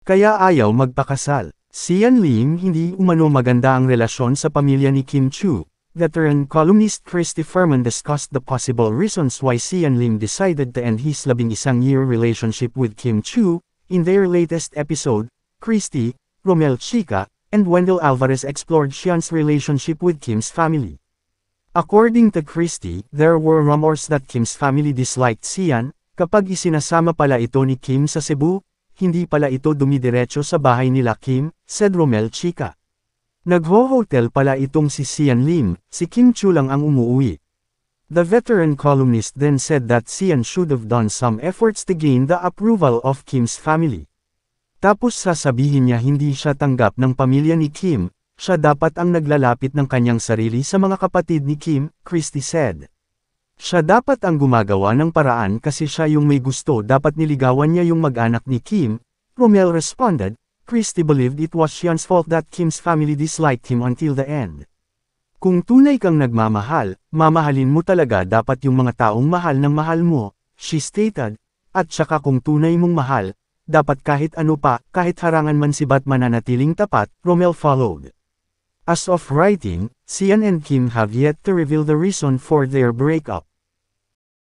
kaya ayaw magpakasal. Sian Lim hindi umano maganda ang relasyon sa pamilya ni Kim Chu. Veteran columnist Christy Furman discussed the possible reasons why Sian Lim decided to end his 11-year relationship with Kim Chu. In their latest episode, Christy, Romel Chica, and Wendell Alvarez explored Sian's relationship with Kim's family. According to Christy, there were rumors that Kim's family disliked Sian. Kapag isinasama pala ito ni Kim sa Cebu, hindi pala ito dumidiretso sa bahay nila Kim, said Romel Chica. Nagho-hotel pala itong si Sian Lim, si Kim Chu lang ang umuwi. The veteran columnist then said that Sian should have done some efforts to gain the approval of Kim's family. Tapos sasabihin niya hindi siya tanggap ng pamilya ni Kim, siya dapat ang naglalapit ng kanyang sarili sa mga kapatid ni Kim, Christy said. Siya dapat ang gumagawa ng paraan kasi siya yung may gusto, dapat niligawan niya yung mag-anak ni Kim, Romel responded. Christy believed it was Sian's fault that Kim's family disliked him until the end. Kung tunay kang nagmamahal, mamahalin mo talaga dapat yung mga taong mahal ng mahal mo, she stated, at saka kung tunay mong mahal, dapat kahit ano pa, kahit harangan man sibat mananatiling tapat, Romel followed. As of writing, Sian and Kim have yet to reveal the reason for their breakup.